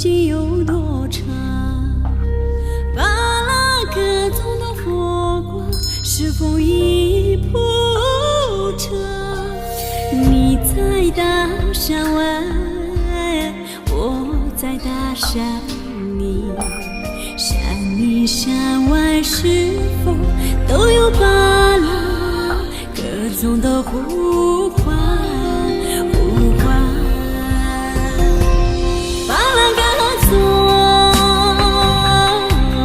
竟有多长？巴拉格中的火光是否已铺成？你在大山外，我在大山里。山里山外是否都有巴拉格中的呼唤？呼唤。巴拉格中，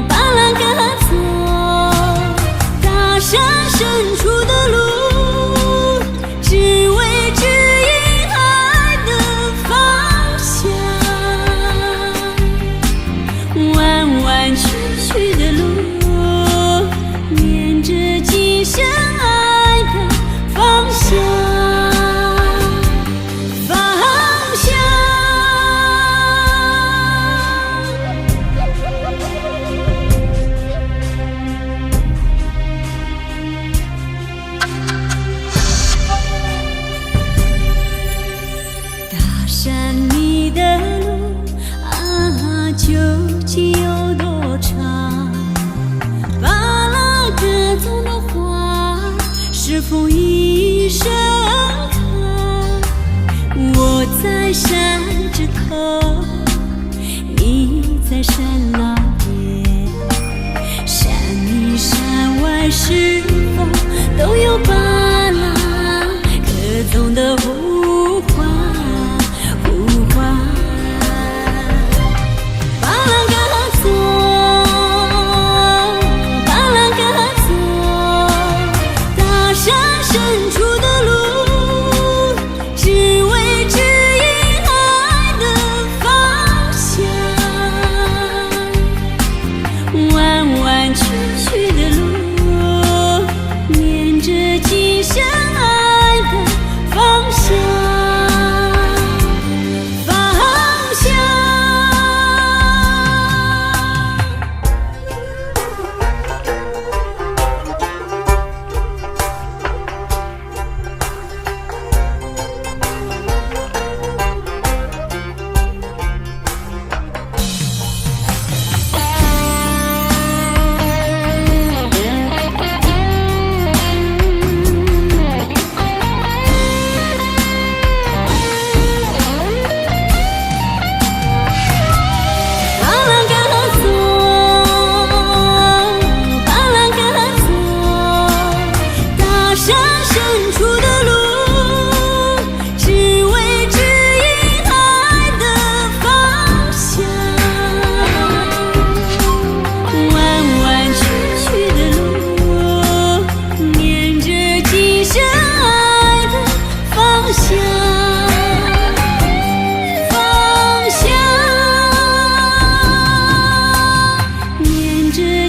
巴拉格中，大山深处的路，只为指引爱的方向。弯弯曲曲的路，连着今生爱的方向。大山里的路啊，究竟有多长？巴拉格中的花是否已盛开？我在山枝头，你在山老边。山里山外是否都有巴拉格中的呼唤？呼唤。巴拉格中，巴拉格中，大山深处的路，只为指引爱的方向。弯弯曲曲的路，连着今生爱的方向。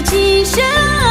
今生。